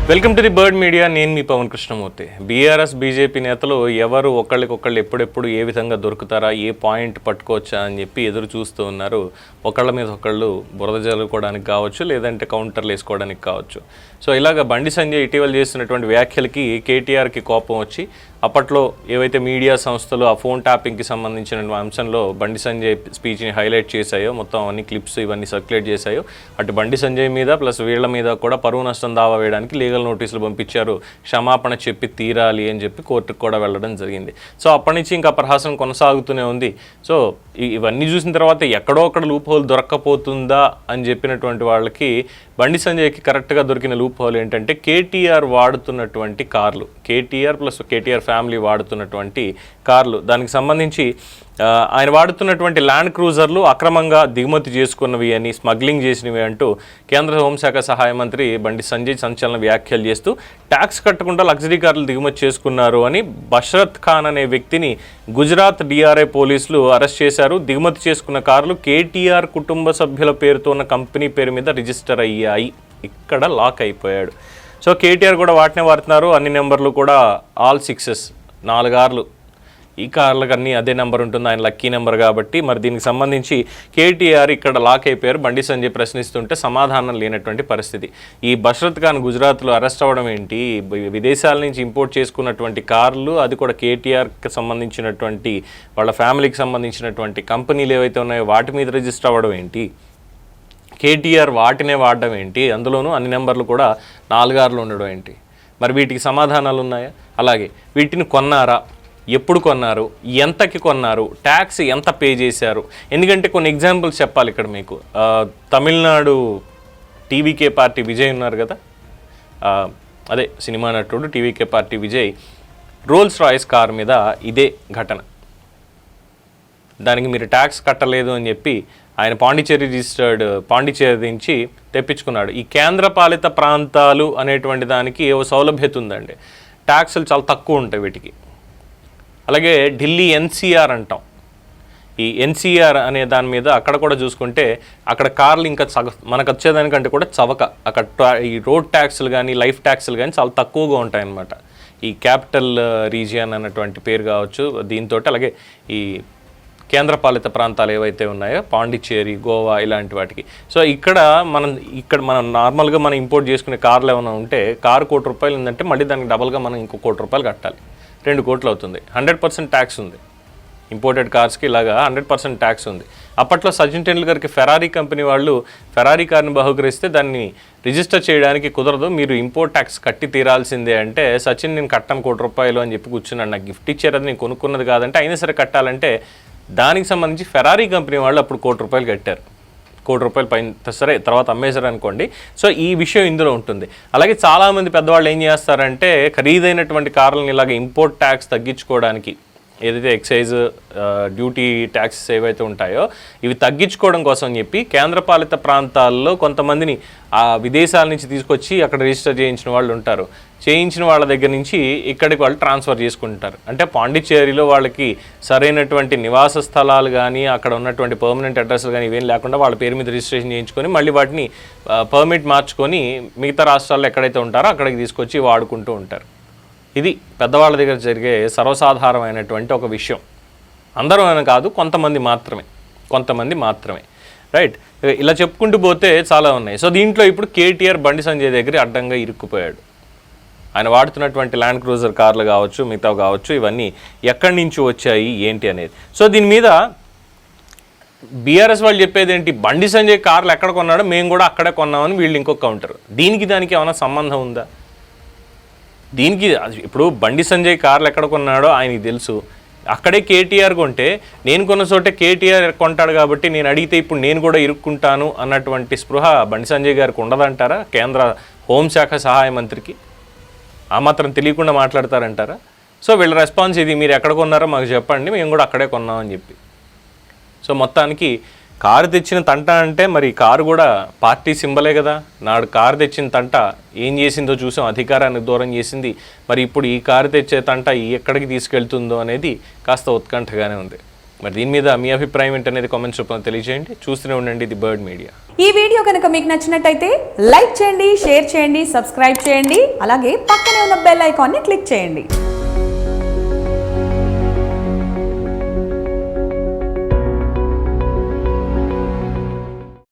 Welcome to the bird media. నేను మీ Pawan Krishnamurthy. BRS BJP నేతలు ఎవరు ఒకళ్ళకొకళ్ళు ఎప్పుడెప్పుడు ఏ విధంగా దొరుకుతారా, ఏ పాయింట్ పట్టుకోవచ్చా అని చెప్పి ఎదురు చూస్తూ ఉన్నారు. ఒకళ్ళ మీద ఒకళ్ళు బురద జల్లుకోవడానికి కావచ్చు, లేదంటే కౌంటర్లు వేసుకోవడానికి కావచ్చు. సో ఇలాగ బండి సంజయ్ ఇటీవల చేస్తున్నటువంటి వ్యాఖ్యలకి కేటీఆర్కి కోపం వచ్చి అప్పట్లో ఏవైతే మీడియా సంస్థలు ఆ ఫోన్ ట్యాపింగ్కి సంబంధించిన అంశంలో బండి సంజయ్ స్పీచ్ని హైలైట్ చేశాయో, మొత్తం అన్ని క్లిప్స్ ఇవన్నీ సర్క్యులేట్ చేశాయో, అటు బండి సంజయ్ మీద ప్లస్ వీళ్ళ మీద కూడా పరువు నష్టం దావా వేయడానికి లీగల్ నోటీసులు పంపించారు. క్షమాపణ చెప్పి తీరాలి అని చెప్పి కోర్టుకు కూడా వెళ్ళడం జరిగింది. సో అప్పటి నుంచి ఇంకా ప్రహాసం కొనసాగుతూనే ఉంది. సో ఇవన్నీ చూసిన తర్వాత ఎక్కడో అక్కడ లూప్ హోల్ దొరక్కపోతుందా అని చెప్పినటువంటి వాళ్ళకి బండి సంజయ్కి కరెక్ట్గా దొరికిన లూప్ హోల్ ఏంటంటే కేటీఆర్ వాడుతున్నటువంటి కార్లు, కేటీఆర్ ప్లస్ కేటీఆర్ ఫ్యామిలీ వాడుతున్నటువంటి కార్లు, దానికి సంబంధించి ఆయన వాడుతున్నటువంటి ల్యాండ్ క్రూజర్లు అక్రమంగా దిగుమతి చేసుకున్నవి అని, స్మగ్లింగ్ చేసినవి అంటూ కేంద్ర హోంశాఖ సహాయ మంత్రి బండి సంజయ్ సంచలన వ్యాఖ్యలు చేస్తూ ట్యాక్స్ కట్టకుండా లగ్జరీ కార్లు దిగుమతి చేసుకున్నారు అని బషరత్ ఖాన్ అనే వ్యక్తిని గుజరాత్ డిఆర్ఐ పోలీసులు అరెస్ట్ చేశారు. దిగుమతి చేసుకున్న కార్లు కేటీఆర్ కుటుంబ సభ్యుల పేరుతో ఉన్న కంపెనీ పేరు మీద రిజిస్టర్ అయ్యాయి. ఇక్కడ లాక్ అయిపోయాడు. సో కేటీఆర్ కూడా వాటినే వాడుతున్నారు. అన్ని నెంబర్లు కూడా ఆల్ 6s, 4 కార్లు. ఈ కార్లకు అన్నీ అదే నెంబర్ ఉంటుంది, ఆయన లక్కీ నెంబర్ కాబట్టి. మరి దీనికి సంబంధించి కేటీఆర్ ఇక్కడ లాక్ అయిపోయారు. బండి సంజయ్ ప్రశ్నిస్తుంటే సమాధానం లేనటువంటి పరిస్థితి. ఈ బషరత్ ఖాన్ గుజరాత్లో అరెస్ట్ అవ్వడం ఏంటి? విదేశాల నుంచి ఇంపోర్ట్ చేసుకున్నటువంటి కార్లు, అది కూడా కేటీఆర్కి సంబంధించినటువంటి వాళ్ళ ఫ్యామిలీకి సంబంధించినటువంటి కంపెనీలు ఏవైతే ఉన్నాయో వాటి మీద రిజిస్టర్ అవ్వడం ఏంటి? కేటీఆర్ వాటినే వాడడం ఏంటి? అందులోనూ అన్ని నెంబర్లు కూడా 4 కార్లు ఉండడం ఏంటి? మరి వీటికి సమాధానాలు ఉన్నాయా? అలాగే వీటిని కొన్నారా, ఎప్పుడు కొన్నారు, ఎంతకి కొన్నారు, ట్యాక్స్ ఎంత పే చేశారు? ఎందుకంటే కొన్ని ఎగ్జాంపుల్స్ చెప్పాలి ఇక్కడ మీకు. తమిళనాడు టీవీకే పార్టీ విజయ్ ఉన్నారు కదా, అదే సినిమా నటుడు TVK party Vijay Rolls Royce car మీద ఇదే ఘటన. దానికి మీరు ట్యాక్స్ కట్టలేదు అని చెప్పి ఆయన పాండిచేరి నుంచి తెప్పించుకున్నాడు. ఈ కేంద్రపాలిత ప్రాంతాలు అనేటువంటి దానికి ఏవో సౌలభ్యత ఉందండి. ట్యాక్సులు చాలా తక్కువ ఉంటాయి వీటికి. అలాగే ఢిల్లీ ఎన్సీఆర్ అంటాం. ఈ ఎన్సీఆర్ అనే దాని మీద అక్కడ కూడా చూసుకుంటే అక్కడ కార్లు ఇంకా మనకు వచ్చేదానికంటే కూడా చవక. అక్కడ ఈ రోడ్ ట్యాక్సులు కానీ లైఫ్ ట్యాక్సులు కానీ చాలా తక్కువగా ఉంటాయన్నమాట. ఈ క్యాపిటల్ రీజియన్ అన్నటువంటి పేరు కావచ్చు దీంతో. అలాగే ఈ కేంద్రపాలిత ప్రాంతాలు ఏవైతే ఉన్నాయో పాండిచ్చేరి, గోవా ఇలాంటి వాటికి. సో ఇక్కడ మనం నార్మల్గా మనం ఇంపోర్ట్ చేసుకునే కార్లు ఏమైనా ఉంటే కారు ₹1,00,000 ఉందంటే మళ్ళీ దానికి డబల్గా మనం ఇంకో ₹1,00,000 కట్టాలి. 2 కోట్లు అవుతుంది. 100% ట్యాక్స్ ఉంది. ఇంపోర్టెడ్ కార్స్కి ఇలాగా 100% ట్యాక్స్ ఉంది. అప్పట్లో సచిన్ టెండూల్కర్కి ఫెరారీ కంపెనీ వాళ్ళు ఫెరారీ కార్ని బహుకరిస్తే దాన్ని రిజిస్టర్ చేయడానికి కుదరదు, మీరు ఇంపోర్ట్ ట్యాక్స్ కట్టి తీరాల్సిందే అంటే సచిన్ నేను కట్టాను ₹1,00,000 అని చెప్పి కూర్చున్నాడు. నాకు గిఫ్ట్ ఇచ్చారు, అది నేను కొనుక్కున్నది కాదంటే అయినా సరే కట్టాలంటే దానికి సంబంధించి ఫెరారీ కంపెనీ వాళ్ళు అప్పుడు ₹1,00,000 కట్టారు. ₹1,00,000 పైన సరే తర్వాత అమ్మేశారు అనుకోండి. సో ఈ విషయం ఇందులో ఉంటుంది. అలాగే చాలామంది పెద్దవాళ్ళు ఏం చేస్తారంటే ఖరీదైనటువంటి కార్లను ఇలాగ ఇంపోర్ట్ ట్యాక్స్ తగ్గించుకోవడానికి, ఏదైతే ఎక్సైజ్ డ్యూటీ ట్యాక్సెస్ ఏవైతే ఉంటాయో ఇవి తగ్గించుకోవడం కోసం చెప్పి కేంద్రపాలిత ప్రాంతాల్లో కొంతమందిని ఆ విదేశాల నుంచి తీసుకొచ్చి అక్కడ రిజిస్టర్ చేయించిన వాళ్ళు ఉంటారు. చేయించిన వాళ్ళ దగ్గర నుంచి ఇక్కడికి వాళ్ళు ట్రాన్స్ఫర్ చేసుకుంటారు. అంటే పాండిచ్చేరిలో వాళ్ళకి సరైనటువంటి నివాస స్థలాలు కానీ అక్కడ ఉన్నటువంటి పర్మనెంట్ అడ్రస్లు కానీ ఇవేం లేకుండా వాళ్ళ పేరు మీద రిజిస్ట్రేషన్ చేయించుకొని మళ్ళీ వాటిని పర్మిట్ మార్చుకొని మిగతా రాష్ట్రాల్లో ఎక్కడైతే ఉంటారో అక్కడికి తీసుకొచ్చి వాడుకుంటూ ఉంటారు. ఇది పెద్దవాళ్ళ దగ్గర జరిగే సర్వసాధారణమైనటువంటి ఒక విషయం. అందరూ అని కాదు, కొంతమంది మాత్రమే. రైట్, ఇలా చెప్పుకుంటూ పోతే చాలా ఉన్నాయి. సో దీంట్లో ఇప్పుడు కేటీఆర్ బండి సంజయ్ దగ్గర అడ్డంగా ఇరుక్కుపోయాడు. ఆయన వాడుతున్నటువంటి ల్యాండ్ క్రూజర్ కార్లు కావచ్చు, మిగతావి కావచ్చు, ఇవన్నీ ఎక్కడి నుంచి వచ్చాయి ఏంటి అనేది. సో దీని మీద బీఆర్ఎస్ వాళ్ళు చెప్పేది ఏంటి, బండి సంజయ్ కార్లు ఎక్కడ కొన్నాడో మేము కూడా అక్కడే కొన్నామని వీళ్ళు ఇంకొక కౌంటర్. దానికి ఏమైనా సంబంధం ఉందా? దీనికి ఇప్పుడు బండి సంజయ్ కార్లు ఎక్కడ కొన్నాడో ఆయనకి తెలుసు. అక్కడే కేటీఆర్ కొంటే నేను కొన్న చోటే కేటీఆర్ కొంటాడు కాబట్టి నేను అడిగితే ఇప్పుడు నేను కూడా ఇరుక్కుంటాను అన్నటువంటి స్పృహ బండి సంజయ్ గారికి ఉండదంటారా? కేంద్ర హోంశాఖ సహాయ మంత్రికి ఆ మాత్రం తెలియకుండా మాట్లాడతారంటారా? సో వీళ్ళ రెస్పాన్స్ ఇది, మీరు ఎక్కడ కొన్నారో మాకు చెప్పండి, మేము కూడా అక్కడే కొన్నామని చెప్పి. సో మొత్తానికి కారు తెచ్చిన తంట అంటే మరి కారు కూడా పార్టీ సింబలే కదా. నాడు కారు తెచ్చిన తంట ఏం చేసిందో చూసాం, అధికారానికి దూరం చేసింది. మరి ఇప్పుడు ఈ కారు తెచ్చే తంట ఎక్కడికి తీసుకెళ్తుందో అనేది కాస్త ఉత్కంఠగానే ఉంది. మరి దీని మీద మీ అభిప్రాయం ఏంటనేది కామెంట్స్ రూపంలో తెలియజేయండి. చూస్తూనే ఉండండి ది బర్డ్ మీడియా. ఈ వీడియో కనుక మీకు నచ్చినట్టయితే లైక్ చేయండి, షేర్ చేయండి, సబ్స్క్రైబ్ చేయండి. అలాగే పక్కనే ఉన్న బెల్ ఐకాన్ని క్లిక్ చేయండి.